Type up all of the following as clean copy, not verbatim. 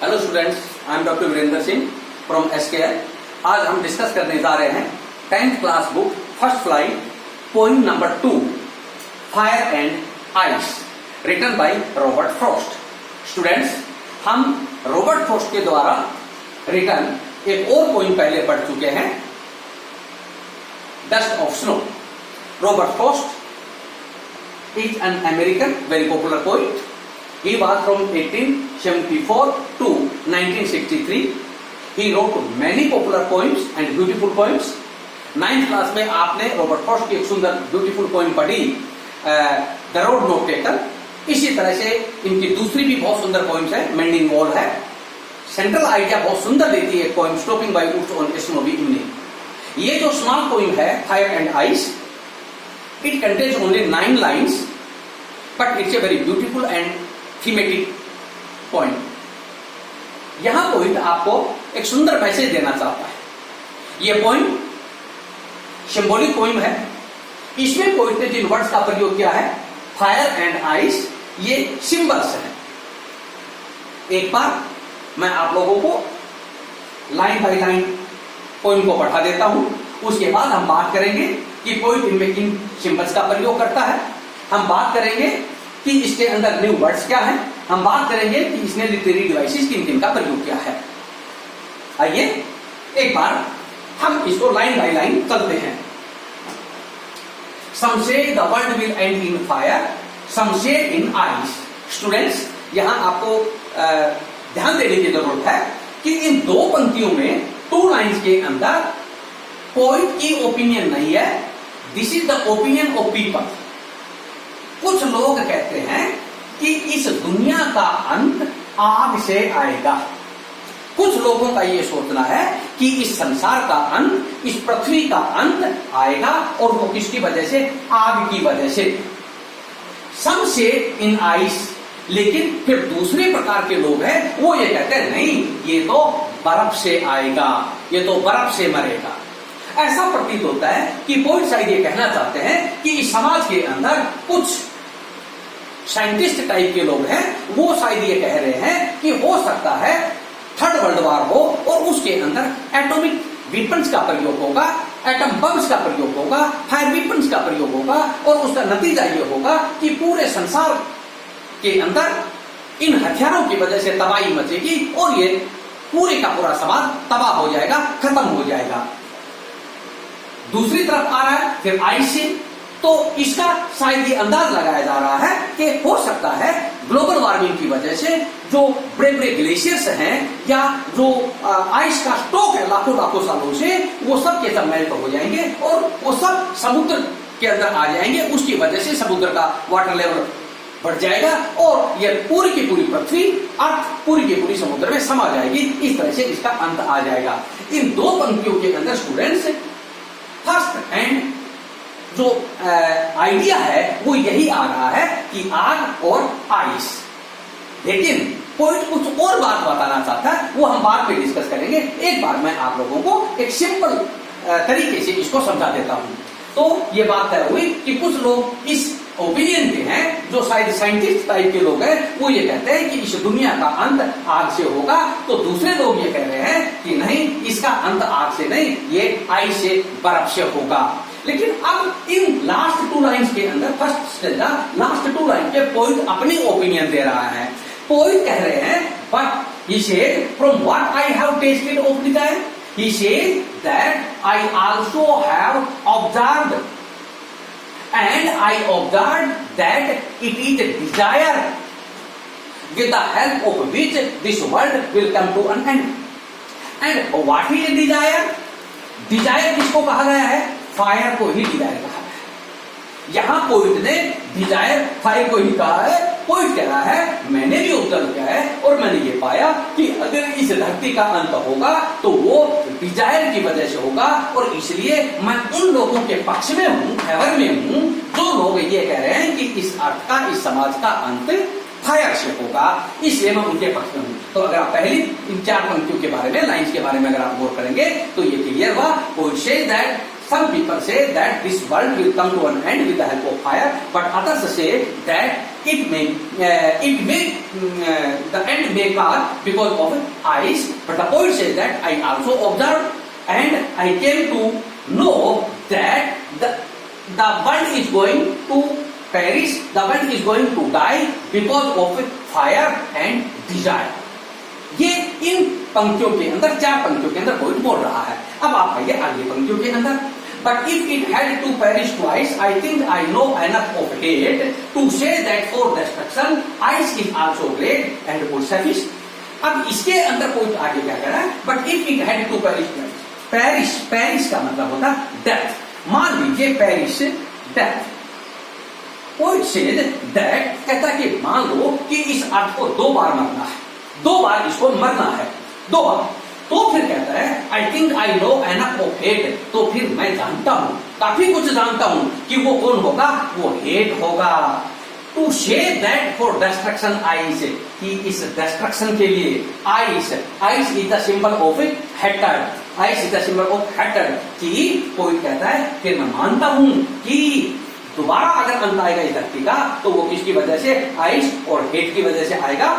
Hello students, I am doctor Virendra Singh from SKR. आज हम discuss करने जा रहे हैं 10th class book first flight poem number 2 fire and ice written by Robert Frost. Students, हम Robert Frost के द्वारा रिटन एक और पोइम पहले पढ़ चुके हैं, dust of snow. Robert Frost is an American very popular poet. He was from 1874 to 1963. He wrote many popular poems and beautiful poems. 9th class में आपने रॉबर्ट फ्रॉस्ट की एक सुंदर ब्यूटीफुल पोइम पढ़ी, द रोड नॉट टेकन। इसी तरह से इनकी दूसरी भी बहुत सुंदर पोइम्स है, मेंडिंग वॉल है। सेंट्रल आइडिया बहुत सुंदर देती है poem, stopping by woods on a snowy evening. ये जो स्मॉल पोइम है fire and ice, it contains only 9 lines, but it's a very beautiful and thematic point. यहां पोइट आपको एक सुंदर मैसेज देना चाहता है। यह पोइम सिंबॉलिक पोइम है। इसमें पोइट ने जिन वर्ड्स का प्रयोग किया है, फायर एंड आइस, ये सिंबल्स हैं। एक बार मैं आप लोगों को लाइन बाय लाइन पोइम को पढ़ा देता हूं, उसके बाद हम बात करेंगे कि पोइट इनमें किन सिंबल्स का प्रयोग करता है। हम बात करेंगे कि इसके अंदर न्यू वर्ड्स क्या है। हम बात करेंगे कि इसने लिटरेरी डिवाइसेस किन किन का प्रयोग किया है। आइए एक बार हम इसको लाइन बाय लाइन चलते हैं। Some say the world will end in fire, some say in ice. Students, यहां आपको ध्यान देने की जरूरत है कि इन दो पंक्तियों में 2 लाइन्स के अंदर पोइट की ओपिनियन नहीं है, this is the opinion of people. कुछ लोग कहते हैं कि इस दुनिया का अंत आग से आएगा। कुछ लोगों का यह सोचना है कि इस संसार का अंत, इस पृथ्वी का अंत आएगा, और वो किसकी वजह से? आग की वजह से। सम से इन आइस, लेकिन फिर दूसरे प्रकार के लोग हैं, वो ये कहते हैं नहीं, ये तो बर्फ से आएगा, ये तो बर्फ से मरेगा। ऐसा प्रतीत होता है कि पोइट शायद ये कहना चाहते हैं कि इस समाज के अंदर कुछ साइंटिस्ट टाइप के लोग हैं, वो शायद ये कह रहे हैं कि हो सकता है 3rd वर्ल्ड वॉर हो और उसके अंदर एटॉमिक वेपन्स का प्रयोग होगा, एटम बम्स का प्रयोग होगा, फायर वेपन्स का प्रयोग होगा, और उसका नतीजा ये होगा कि पूरे संसार के अंदर इन हथियारों की वजह से तबाही मचेगी और ये पूरे का पूरा समाज तबाह हो जाएगा, खत्म हो जाएगा। दूसरी तरफ आ रहा है फिर आइस से, तो इसका शायद ये अंदाज लगाया जा रहा है कि हो सकता है ग्लोबल वार्मिंग की वजह से जो बड़े बड़े ग्लेशियर्स हैं या जो आइस का स्टॉक है लाखों लाखों सालों से, वो सब के सब मेल्ट हो जाएंगे और वो सब समुद्र के अंदर आ जाएंगे। उसकी वजह से समुद्र का वाटर लेवल बढ़ जाएगा और ये पूरी की पूरी पृथ्वी, अर्थ पूरी की पूरी समुद्र में समा जाएगी। इस तरह से इसका अंत आ जाएगा। इन दो पंक्तियों के अंदर स्टूडेंट्स फर्स्ट एंड जो आइडिया है वो यही आ रहा है कि आग और आइस। लेकिन पोइट कुछ और बात बताना चाहता है, वो हम बाद में डिस्कस करेंगे। एक बार मैं आप लोगों को एक सिंपल तरीके से इसको समझा देता हूं। तो ये बात तय हुई कि कुछ लोग इस ओपिनियन के हैं, जो शायद साइंटिस्ट टाइप के लोग हैं, वो ये कहते हैं कि इस दुनिया का अंत आग से होगा। तो दूसरे लोग ये कह रहे हैं कि नहीं, इसका अंत आग से नहीं, ये आइस से, बर्फ से होगा। लेकिन अब इन लास्ट 2 लाइन्स के अंदर, फर्स्ट लास्ट 2 लाइन के पोइट अपनी ओपिनियन दे रहा है। पोइट कह रहे हैं, but he said from what I have tested of desire, he said that I also have observed and I observed that it is a desire with the help of which this world will come to an end. And what is a desire? Desire किसको कहा गया है? Fire को he desire कहा गया है। यहां poet ने डिजायर फायर को ही कहा है। पोइट कह रहा है मैंने भी ऑब्जर्व किया है और मैंने ये पाया कि अगर इस धरती का अंत होगा तो वो डिजायर की वजह से होगा, और इसलिए मैं उन लोगों के पक्ष में हूं, फेवर में हूं, जो लोग ये कह रहे हैं कि इस अर्थ का, इस समाज का अंत फायर से होगा, इसलिए मैं उनके पक्ष में हूं। तो अगर आप पहली इन 4 पंक्तियों के बारे में, लाइन्स के बारे में अगर आप गौर करेंगे तो ये क्लियर हुआ। Poet says that some people say that this world will come to an end with the help of fire, but others say that it may the end may come because of eyes, but the poet says that I also observed and I came to know that the world is going to perish, the world is going to die because of fire and desire. ये इन पंक्तियों के अंदर, 4 पंक्तियों के अंदर poet बोल रहा है. अब आप आइए आगे पंक्तियों के अंदर. But if it had to perish twice, I think I know enough of hate to say that for destruction, ice is also great and would suffice. अब इसके अंदर पोइट आगे क्या कह रहा है? But if it had to perish twice, perish का मतलब होता है डेथ. मान लीजिए perish death. Poet said that, कहता कि मान लो कि इस अर्थ को 2 बार मरना है, 2 बार इसको मरना है, 2 बार. तो फिर कहता है I think I know enough of hate, तो फिर मैं जानता हूं, काफी कुछ जानता हूं कि वो कौन होगा, वो हेट होगा. To say that for destruction ice, कि इस डिस्ट्रक्शन के लिए ice, ice is the symbol of hatred, ice is the symbol of hatred. कि कोई कहता है फिर मैं मानता हूं कि दोबारा अगर अंत आएगा इस धरती का तो वो किसकी वजह से, आइस और हेट की वजह से आएगा.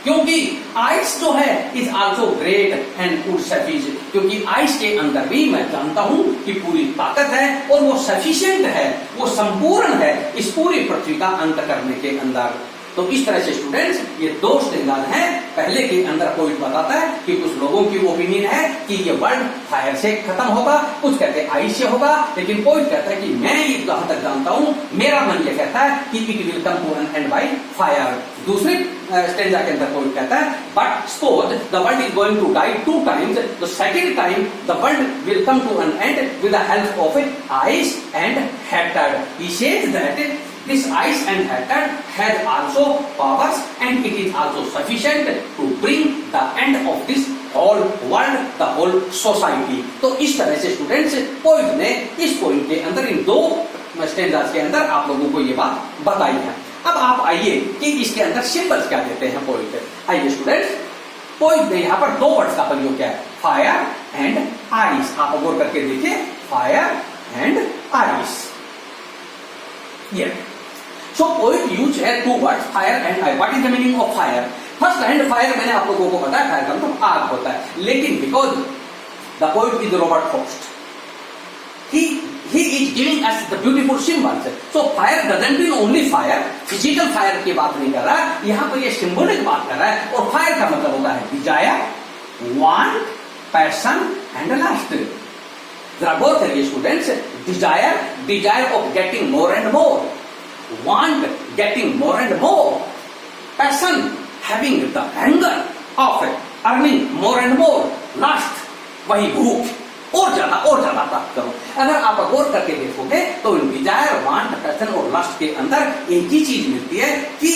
क्योंकि आइस जो है is also great and would suffice, क्योंकि आइस के अंदर भी मैं जानता हूं कि पूरी ताकत है और वो सफिशिएंट है, वो संपूर्ण है इस पूरी पृथ्वी का अंत करने के अंदर. तो इस तरह से स्टूडेंट्स ये 2 स्टेंजाज हैं. पहले के अंदर पोइट बताता है कि कुछ लोगों की ओपिनियन है कि ये वर्ल्ड फायर से खत्म होगा, कुछ कहते हैं आइस से होगा, लेकिन पोइट कहता है कि मैं ये जहां तक जानता हूं, मेरा मन ये कहता है कि it will come to an end by fire. दूसरे स्टेंजा के अंदर पोइट कहता है but suppose the world is going to die 2 times, the second time the world will come to an end with the help of ice and hatred. He says that this ice and hatred has also powers and it is also sufficient to bring the end of this whole world, the whole society. तो इस तरह से students poet ने इस point के अंदर, इन 2 stanzas के अंदर आप लोगों को ये बात बताई है. अब आप आइए कि इसके अंदर सिंबल्स क्या देते हैं पोइट. आइए स्टूडेंट्स, पोइट ने यहाँ पर 2 वर्ड्स का प्रयोग किया है, फायर एंड आइस. आप गौर करके देखिए, fire and ice. So poet used here 2 words, fire and ice. What is the meaning of fire? First hand fire मैंने आप लोगों को बताया, फायर का मतलब आग होता है. लेकिन because the poet is Robert Frost, he is giving us the beautiful symbols. So fire doesn't mean only fire, physical fire की बात नहीं कर रहा, यहाँ पर ये symbolic बात कर रहा है. और fire का मतलब होता है desire, want, passion and lust. जरा गौर करिए students, desire of getting more and more, want getting more and more, passion having the anger of earning more and more, lust वही भूख और ज्यादा प्राप्त करो. अगर आप गौर करके देखोगे तो डिजायर, वांट, पैशन और लस्ट के अंदर एक ही चीज मिलती है कि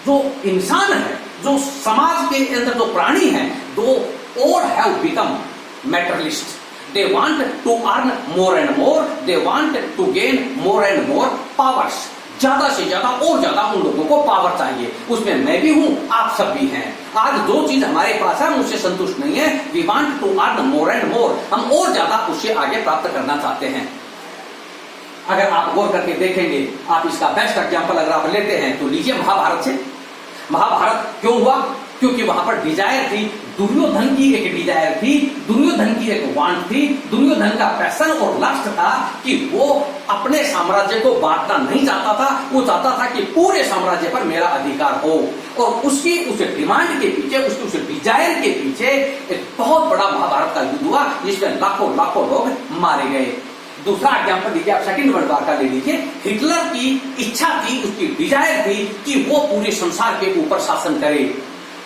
जो इंसान है, जो समाज के अंदर जो प्राणी है, दो और have become materialist. They want to earn more and more. They want to gain more and more powers. ज्यादा से ज्यादा और ज्यादा उन लोगों को पावर चाहिए. उसमें मैं भी हूं, आप सब भी हैं. आज 2 चीज हमारे पास है, हम उससे संतुष्ट नहीं है. We want to earn more and more. हम और ज्यादा उससे आगे प्राप्त करना चाहते हैं. अगर आप गौर करके देखेंगे, आप इसका बेस्ट एग्जाम्पल अगर आप लेते हैं तो लीजिए महाभारत से. महाभारत क्यों हुआ? क्योंकि वहां पर डिजायर थी, दुर्योधन की एक डिजायर थी, दुर्योधन की एक वांट थी, दुर्योधन का पैशन और लक्ष्य था कि वो अपने साम्राज्य को बांटना नहीं चाहता था. वो चाहता था कि पूरे साम्राज्य पर मेरा अधिकार हो. और उसकी उस डिमांड के पीछे, उसकी उस डिजायर के पीछे एक बहुत बड़ा महाभारत का युद्ध हुआ, जिसमें लाखों लाखों लोग मारे गए. दूसरा एग्जाम्पल लीजिए आप, सेकंड वर्ल्ड वॉर का ले लीजिए. हिटलर की इच्छा थी, उसकी डिजायर थी कि वो पूरे संसार के ऊपर शासन करे.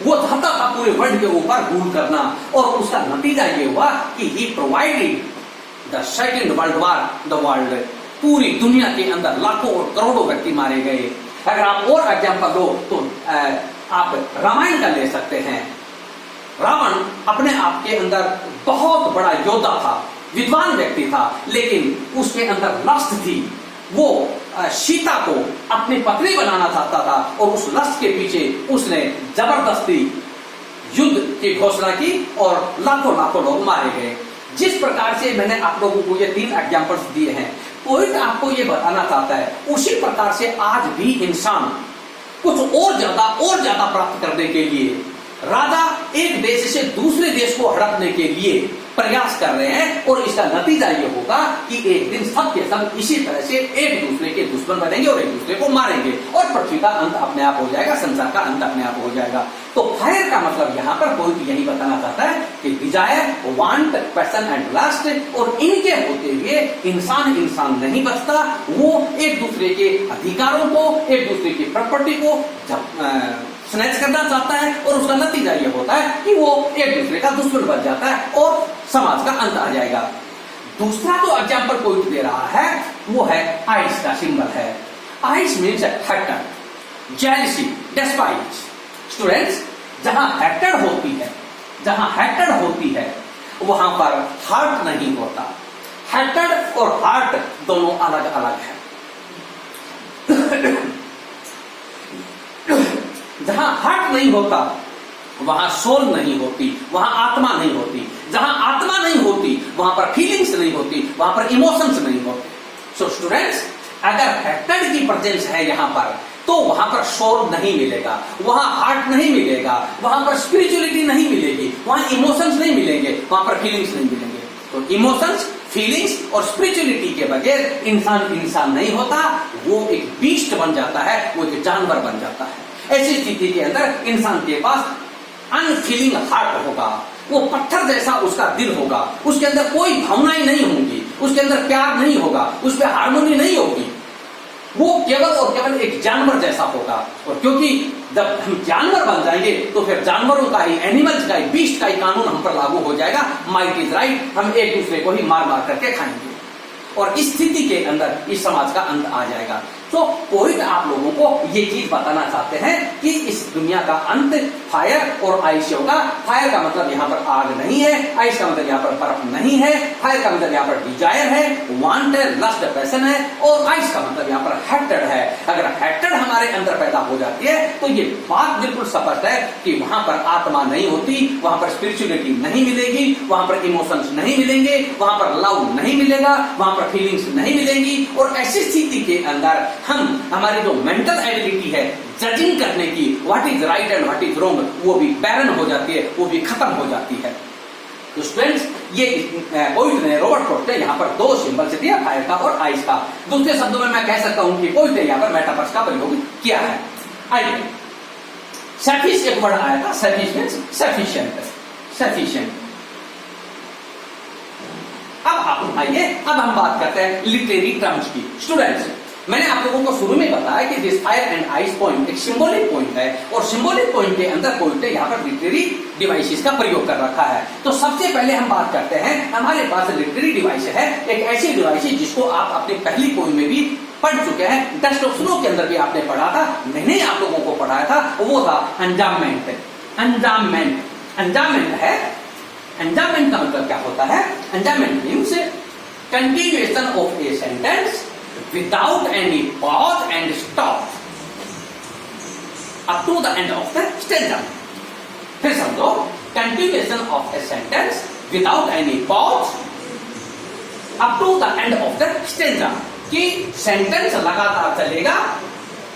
वो चाहता था पूरे वर्ल्ड के ऊपर रूल करना. और उसका नतीजा ये हुआ कि he provided the second world war the world. पूरी दुनिया के अंदर लाखों और करोड़ों व्यक्ति मारे गए. अगर आप और एग्जाम्पल लो तो आप रामायण का ले सकते हैं. रावण अपने आप के अंदर बहुत बड़ा योद्धा था, विद्वान व्यक्ति था, लेकिन उसके अंदर लस्ट थी. वो सीता को अपनी पत्नी बनाना चाहता था और उस लस्ट के पीछे उसने जबरदस्ती युद्ध की घोषणा की और लाखों लाखों लोग मारे गए. जिस प्रकार से मैंने आप लोगों को ये 3 एग्जाम्पल्स दिए हैं, पोइट आपको ये बताना चाहता है उसी प्रकार से आज भी इंसान कुछ और ज्यादा प्राप्त करने के लिए राजा एक देश से दूसरे देश को हड़पने के लिए प्रयास कर रहे हैं, और इसका नतीजा ये होगा कि एक दिन सब के सब इसी तरह से एक दूसरे के दुश्मन बनेंगे और एक दूसरे को मारेंगे, और पृथ्वी का अंत अपने आप हो जाएगा, संसार का अंत अपने आप हो जाएगा। तो फायर का मतलब यहाँ पर कोई यही बताना चाहता है कि desire, want, passion and lust, और इनके होते हुए इंसान नहीं बचता, वो एक दूसरे के अधिकारों को, एक दूसरे की प्रॉपर्टी को स्नैच करना चाहता है, और उसका नतीजा ये होता है कि वो एक दूसरे का दुश्मन बन जाता है और समाज का अंत आ जाएगा। दूसरा जो एग्जाम्पल कोई दे रहा है वो है आइस का सिंबल है। Ice means Hector, jealousy, despite. Students, जहां हेक्टर होती है वहां पर हार्ट नहीं होता। हेक्टर और हार्ट दोनों अलग अलग है। जहां हार्ट नहीं होता वहां सोल नहीं होती, वहां आत्मा नहीं होती। जहां आत्मा नहीं होती वहां पर फीलिंग्स नहीं होती, वहां पर इमोशंस नहीं होते। सो स्टूडेंट्स, अगर हेक्टर की प्रेजेंस है यहां पर तो वहां पर सोल नहीं मिलेगा, वहां हार्ट नहीं मिलेगा, वहां पर स्पिरिचुअलिटी नहीं मिलेगी, वहां इमोशंस नहीं मिलेंगे, वहां पर फीलिंग्स नहीं मिलेंगे। तो इमोशंस, फीलिंग्स और स्पिरिचुअलिटी के बगैर इंसान नहीं होता, वो एक बीस्ट बन जाता है, वो एक जानवर बन जाता है। ऐसी स्थिति के अंदर इंसान के पास अनफीलिंग हार्ट होगा, वो पत्थर जैसा उसका दिल होगा, उसके अंदर कोई भावनाएं नहीं होंगी, उसके अंदर प्यार नहीं होगा, उस पर हार्मोनी नहीं होगी, वो केवल और केवल एक जानवर जैसा होगा। और क्योंकि जब हम जानवर बन जाएंगे तो फिर जानवरों का ही, एनिमल्स का ही, बीस्ट का ही कानून हम पर लागू हो जाएगा, माइट इज राइट, हम एक दूसरे को ही मार मार करके खाएंगे, और इस स्थिति के अंदर इस समाज का अंत आ जाएगा। तो पोइट आप लोगों को ये चीज बताना चाहते हैं कि इस दुनिया का अंत फायर और आइस होगा। फायर का मतलब यहाँ पर आग नहीं है, आइस का मतलब यहाँ पर बर्फ नहीं है, फायर का मतलब यहाँ पर डिजायर है, वांट है, लस्ट, पैशन है, और आइस का मतलब यहाँ पर हेक्टर है। अगर हेक्टर हमारे अंदर पैदा हो जाती है तो ये बात बिल्कुल स्पष्ट है कि वहां पर आत्मा नहीं होती, वहां पर स्पिरिचुअलिटी नहीं मिलेगी, वहां पर इमोशंस नहीं मिलेंगे, वहां पर लव नहीं मिलेगा, वहां पर फीलिंग्स नहीं मिलेंगी, और ऐसी स्थिति के अंदर हमारी जो मेंटल एबिलिटी है जजिंग करने की, what is right and what is wrong, वो भी बैरन हो जाती है, वो भी खत्म हो जाती है। तो स्टूडेंट्स, ये पोइट ने, रॉबर्ट फ्रॉस्ट ने यहाँ पर दो सिंबल्स दिया, फायर का और आइस का। दूसरे शब्दों में मैं कह सकता हूं कि पोइट ने यहाँ पर मेटाफर्स का प्रयोग किया है। आइए, सफिश एक वर्ड आया था, सफिश मींस सफिशिएंट। अब आप आइए, अब हम बात करते हैं लिटरेरी टर्म्स की। स्टूडेंट्स, मैंने आप लोगों को शुरू में बताया कि this fire and ice point एक सिंबॉलिक पॉइंट है, और सिंबॉलिक पॉइंट के अंदर पोइट ने यहाँ पर लिटरेरी डिवाइसेस का प्रयोग कर रखा है। तो सबसे पहले हम बात करते हैं, हमारे पास लिटरेरी डिवाइस है, एक ऐसी डिवाइस है जिसको आप अपनी पहली पोइम में भी पढ़ चुके हैं, डस्ट ऑफ स्नो के अंदर भी आपने पढ़ा था, मैंने आप लोगों को पढ़ाया था, वो था अंजाममेंट। अंजाममेंट है, अंजाममेंट का मतलब क्या होता है? Enjambment means continuation of a sentence without any pause and stop up to the end of the stanza. फिर समझो, continuation of a sentence without any pause up to the end of the stanza, कि sentence लगातार चलेगा,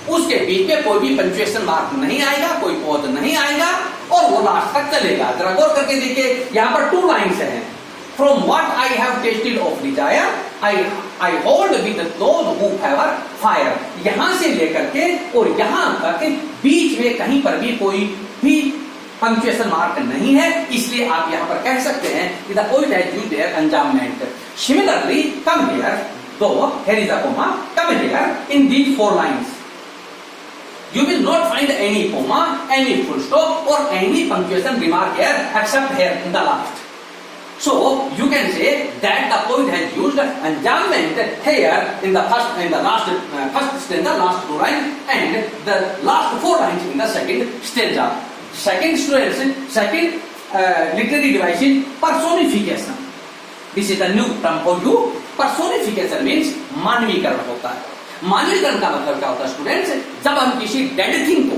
उसके बीच में कोई भी punctuation mark नहीं आएगा, कोई पॉज नहीं आएगा, और वो लास्ट तक चलेगा। जरा गौर करके देखिए, यहाँ पर 2 लाइन्स हैं। From what I have tasted of desire, I hold with those who favor fire. यहां से लेकर के और यहां तक बीच में कहीं पर भी कोई भी पंक्चुएशन मार्क नहीं है, इसलिए आप यहां पर कह सकते हैं कि the poet has used their enjambment. Similarly, come here, though here is a comma, come here in these 4 lines. You will not find any comma, any full stop or any punctuation remark here except here in the last. So you can say that the poet has used enjambment here in the first and the last stanza, last 2 lines, and the last 4 lines in the second stanza. Second literary device is personification. This is the new term for you. Personification means मानवीकरण होता है। मानवीकरण का मतलब क्या होता है students? जब हम किसी डेड थिंग को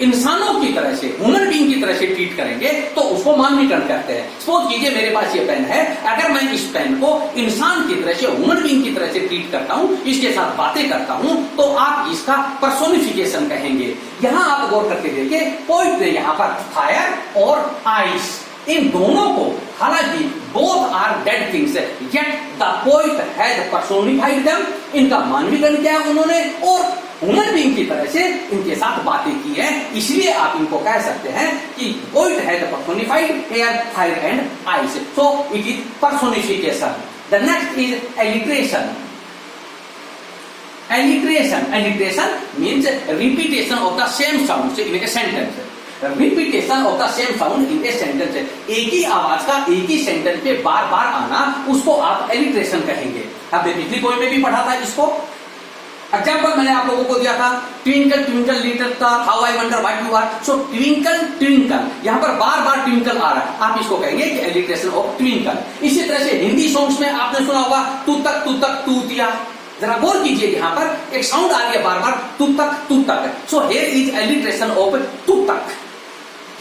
इंसानों की तरह से, ह्यूमन बीइंग की तरह से ट्रीट करेंगे तो उसको मानवीकरण कहते हैं। सपोज कीजिए मेरे पास ये पेन है, अगर मैं इस पेन को इंसान की तरह से, ह्यूमन बीइंग की तरह से ट्रीट करता हूं, इसके साथ बातें करता हूं, तो आप इसका पर्सोनिफिकेशन कहेंगे। यहां आप गौर करके देखिए, पोइट ने यहां पर फायर और आइस, इन दोनों को, हालांकि both are dead things, yet the poet has personified them, इनका मानवीकरण किया उन्होंने और ह्यूमन बीइंग की तरह से इनके साथ बातें की है, इसलिए आप इनको कह सकते हैं कि poet has personified air, fire and ice, so it is personification. The next is alliteration. Alliteration means repetition of the same sound in a sentence. Repetition of the same sound in a sentence. एक ही आवाज का एक ही sentence पे बार बार आना, उसको आप alliteration कहेंगे। हमने पिछली पोएम में भी पढ़ा था इसको। एग्जाम्पल मैंने आप लोगों को दिया था, twinkle twinkle little star how I wonder what you are. So twinkle twinkle, यहाँ पर बार बार ट्विंकल आ रहा है, आप इसको कहेंगे कि एलिट्रेशन ऑफ ट्विंकल। इसी तरह से हिंदी सॉन्ग्स में आपने सुना होगा, तू तक तूतिया। जरा गौर कीजिए, यहाँ पर एक साउंड आ रही है बार बार, तू तक। So here is alliteration of तू तक।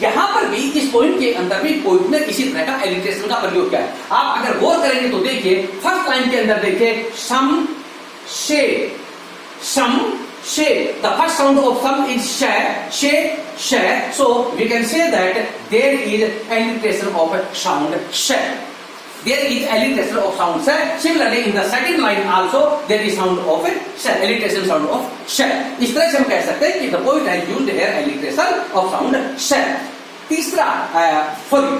यहां पर भी इस पोइम के अंदर भी पोइट ने इसी तरह का एलिट्रेशन का प्रयोग किया है। आप अगर गौर करेंगे तो देखिए, फर्स्ट लाइन के अंदर देखिए, सम शे। The first sound of sum is she. So we can say that there is alliteration of sound she. There is alliteration of sound she. Similarly, in the second line also there is sound of she, alliteration sound of she. इस तरह से हम कह सकते हैं कि the poet has used here alliteration of sound she. तीसरा, fourth,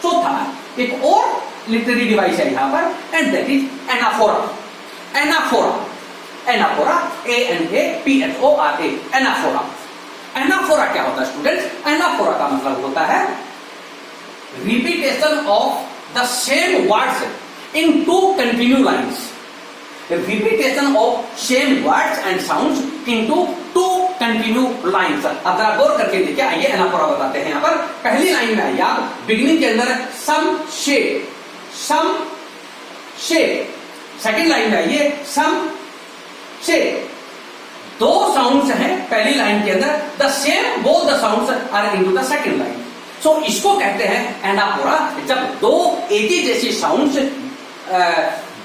चौथा, एक और लिटरेरी डिवाइस है यहाँ पर, and that is anaphora. Anaphora, ANAPHORA, anaphora. Anaphora क्या होता है स्टूडेंट्स? एनाफोरा का मतलब होता है repetition of the same words in two continue lines. Repetition of same words and sounds into two continue lines. अब जरा गौर करके देखिए, आइए एनाफोरा बताते हैं। यहाँ पर पहली लाइन में आइए आप, बिगिनिंग के अंदर सम शे। सेकेंड लाइन में आइए, सम शे। दो साउंड्स हैं पहली लाइन के अंदर, the same both the sounds are into the second line. So इसको कहते हैं एनाफोरा। जब दो एक ही जैसी साउंड्स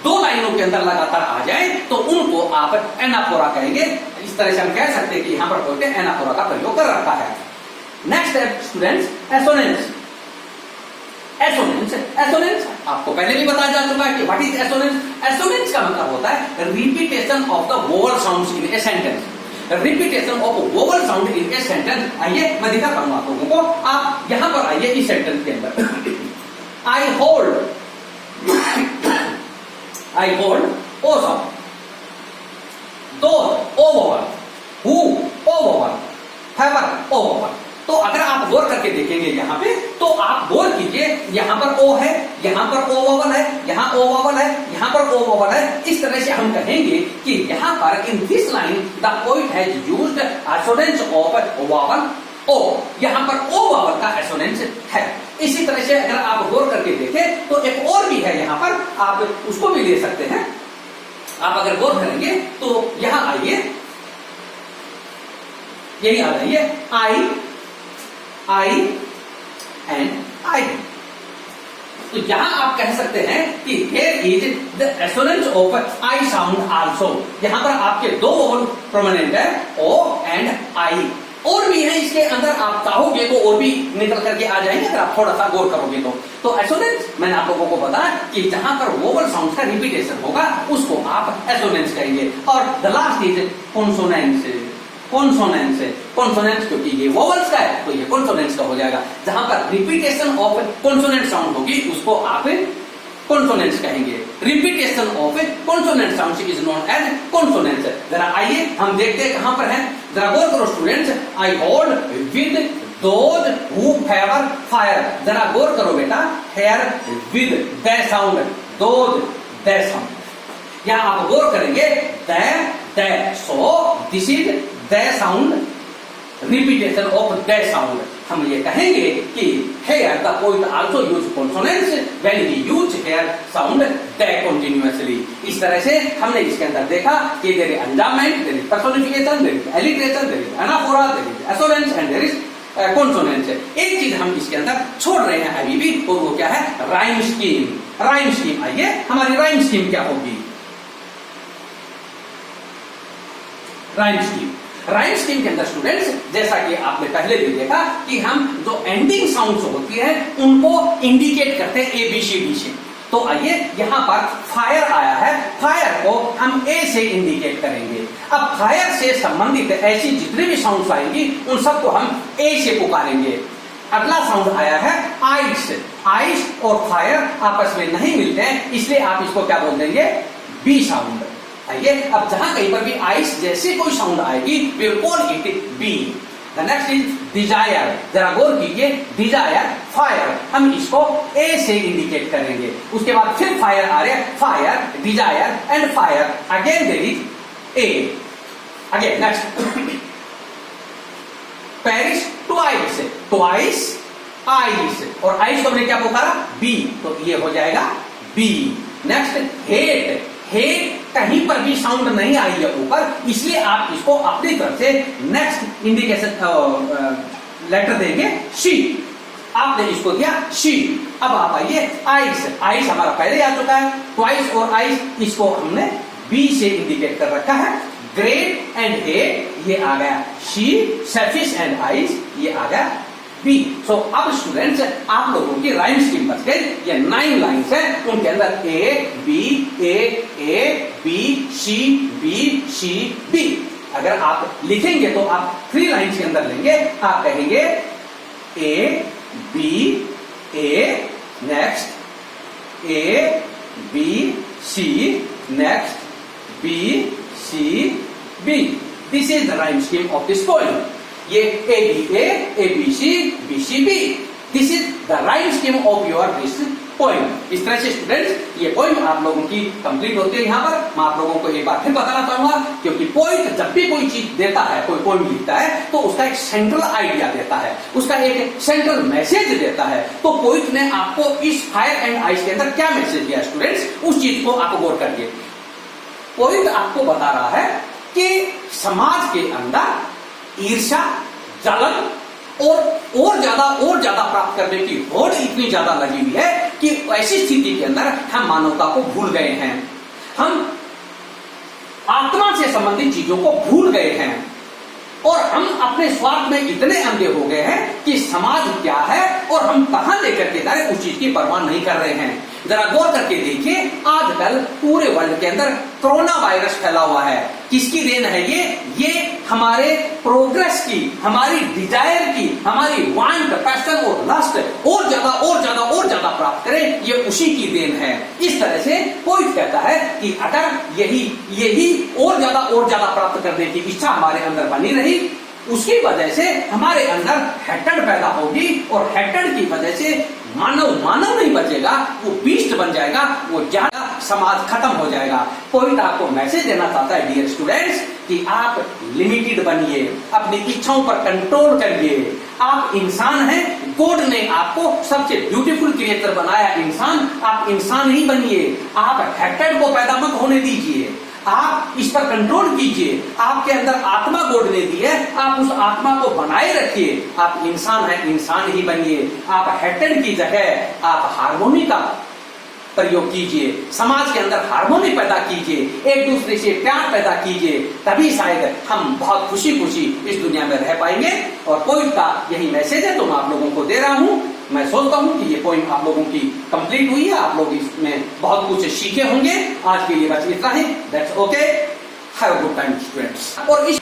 दो लाइनों के अंदर लगातार आ जाए तो उनको आप एनाफोरा कहेंगे। इस तरह से हम कह सकते हैं कि यहां पर कोई एनाफोरा का प्रयोग कर रखा है। नेक्स्ट है स्टूडेंट्स, एसोनेंस। एसोनेंस आपको पहले भी बताया जा चुका है कि व्हाट इज एसोनेंस। एसोनेंस का मतलब होता है repetition of the vowel sounds in a sentence. Repetition of vowel sound in a sentence. आइए मैं दिखाता हूं आप लोगों को। आप यहां पर आइए इस सेंटेंस के अंदर, I hold o sound, do o vowel, who o vowel, however o vowel. तो अगर आप गौर करके देखेंगे यहाँ पे, तो आप गौर कीजिए, यहाँ पर ओ है, यहाँ पर ओ वोवल है, यहाँ ओ वोवल है, यहाँ पर ओ वोवल है। इस तरह से हम कहेंगे कि यहाँ पर in this line the poet has used assonance of vowel O. यहाँ पर ओ वोवल का एसोनेंस है। इसी तरह से अगर आप गौर करके देखें तो एक और भी है यहाँ पर, आप उसको भी ले सकते हैं। आप अगर गौर करेंगे तो यहाँ आइए, यही आ जाइए, आई एंड आई। तो यहां आप कह सकते हैं कि here is the assonance of I sound also। यहां पर आपके दो वोवल परमानेंट है, O एंड I। और भी है इसके अंदर, आप चाहोगे तो और भी निकल करके आ जाएंगे अगर आप थोड़ा सा गौर करोगे तो एसोनेंस मैंने आप लोगों को बताया कि जहां पर वोवल साउंड का रिपीटेशन होगा उसको आप एसोनेंस कहेंगे। और the last is consonance. Consonance क्योंकि ये वोवल्स का है तो ये कॉन्सोनेंस का हो जाएगा। जहां पर रिपीटेशन ऑफ कॉन्सोनेंट साउंड होगी उसको आप कॉन्सोनेंट्स कहेंगे। Repetition of consonant sound is known as consonants. जरा आइए हम देखते हैं कहां पर है, जरा गौर करो students. I hold with those who favour fire. जरा गौर करो बेटा, here with the sound, those the sound. यहां आप गौर करेंगे the, so this is the sound, repetition of the sound. हम ये कहेंगे कि here the poet also use consonants when he use here sound they continuously। इस तरह से हमने इसके अंदर देखा कि there is endowment, there is personification, there is alliteration, there is anaphora, there is assonance and there is consonant. एक चीज हम इसके अंदर छोड़ रहे हैं अभी भी, और वो क्या है? Rhyme scheme. राइम स्कीम, आइए हमारी राइम स्कीम क्या होगी? राइम स्कीम, राइम स्कीम के अंदर स्टूडेंट्स, जैसा कि आपने पहले भी देखा कि हम जो एंडिंग साउंड्स होती है उनको इंडिकेट करते हैं ABCD से। तो आइए यहां पर फायर आया है, फायर को हम ए से इंडिकेट करेंगे। अब फायर से संबंधित ऐसी जितनी भी साउंड्स आएंगी उन सबको हम ए से पुकारेंगे। अगला साउंड आया है आइस। आइस और फायर आपस में नहीं मिलते हैं, इसलिए आप इसको क्या बोल देंगे? B sound. आइए अब जहां कहीं पर भी आइस जैसे कोई साउंड आएगी we will call it B. The next is desire. जरा गौर कीजिए, डिजायर, फायर, हम इसको ए से इंडिकेट करेंगे। उसके बाद फिर फायर आ रहे हैं, fire, desire and fire, again there is a. Again next pair is, twice, twice ice, और आइस को हमने क्या पुकारा? बी, तो ये हो जाएगा बी। नेक्स्ट हेट, हेट कहीं पर भी साउंड नहीं आई है ऊपर, इसलिए आप इसको अपनी तरफ से नेक्स्ट इंडिकेशन लेटर देंगे सी। आपने इसको दिया सी। अब आप आइए आइस। आइस हमारा पहले आ चुका है, ट्वाइस और आइस, इसको हमने बी से इंडिकेट कर रखा है। ग्रेट एंड हेट ये आ गया सी, सेफिश एंड आइस ये आ गया बी। सो अब स्टूडेंट्स आप लोगों की राइम स्कीम बच गई। ये 9 लाइन्स है, उनके अंदर ए बी सी बी। अगर आप लिखेंगे तो आप 3 लाइन्स के अंदर लेंगे। आप कहेंगे A next A B C, next B C B. This is the rhyme scheme of this poem. ये A B C B। This is the rhyme scheme of your this poem. इस तरह से students ये poem आप लोगों की complete होती है। यहाँ पर मैं आप लोगों को एक बार फिर बताना चाहूंगा, क्योंकि पोएट जब भी कोई चीज देता है, कोई पोएम लिखता है, तो उसका एक सेंट्रल आइडिया देता है, उसका एक सेंट्रल मैसेज देता है। तो पोएट ने आपको इस फायर एंड आइस के अंदर क्या मैसेज दिया स्टूडेंट्स, उस चीज को आप गौर करिए। पोएट आपको बता रहा है कि समाज के अंदर ईर्ष्या, जलन और ज्यादा प्राप्त करने की होड़ इतनी ज्यादा लगी हुई है कि ऐसी स्थिति के अंदर हम मानवता को भूल गए हैं। हम आत्मा से संबंधित चीजों को भूल गए हैं और हम अपने स्वार्थ में इतने अंधे हो गए हैं कि समाज क्या है और हम कहां लेकर के जा रहे उस चीज की परवाह नहीं कर रहे हैं। जरा गौर करके देखिए, आजकल पूरे वर्ल्ड के अंदर कोरोना वायरस फैला हुआ है। किसकी देन है ये हमारे प्रोग्रेस की, हमारी डिजायर की, हमारी वांट, पैशन और लस्ट और ज्यादा प्राप्त करें, ये उसी की देन है। इस तरह से कोई कहता है कि अगर यही और ज्यादा प्राप्त करने की इच्छा हमारे अंदर बनी रही, उसकी वजह से हमारे अंदर हेट्रेड पैदा होगी और हेट्रेड की वजह से मानव नहीं बचेगा, वो बीस्ट बन जाएगा, वो ज्यादा समाज खत्म हो जाएगा। पोएट आपको मैसेज देना चाहता है डियर स्टूडेंट्स कि आप लिमिटेड बनिए, अपनी इच्छाओं पर कंट्रोल करिए। आप इंसान हैं, गॉड ने आपको सबसे ब्यूटीफुल क्रिएचर बनाया इंसान, आप इंसान ही बनिए। आप हेट्रेड को पैदा मत होने दीजिए, आप इस पर कंट्रोल कीजिए। आपके अंदर आत्मा गॉड ने दी है, आप उस आत्मा को बनाए रखिए। आप इंसान हैं, इंसान ही बनिए। आप हेट्रेड की जगह आप हार्मोनी का प्रयोग कीजिए, समाज के अंदर हार्मोनी पैदा कीजिए, एक दूसरे से प्यार पैदा कीजिए, तभी शायद हम बहुत खुशी इस दुनिया में रह पाएंगे। और पोएट का यही मैसेज है तो मैं आप लोगों को दे रहा हूं। मैं सोचता हूं कि ये पोएम आप लोगों की कंप्लीट हुई है, आप लोग इसमें बहुत कुछ सीखे होंगे। आज के लिए बस इतना ही। That's okay. Have a good time students. और इस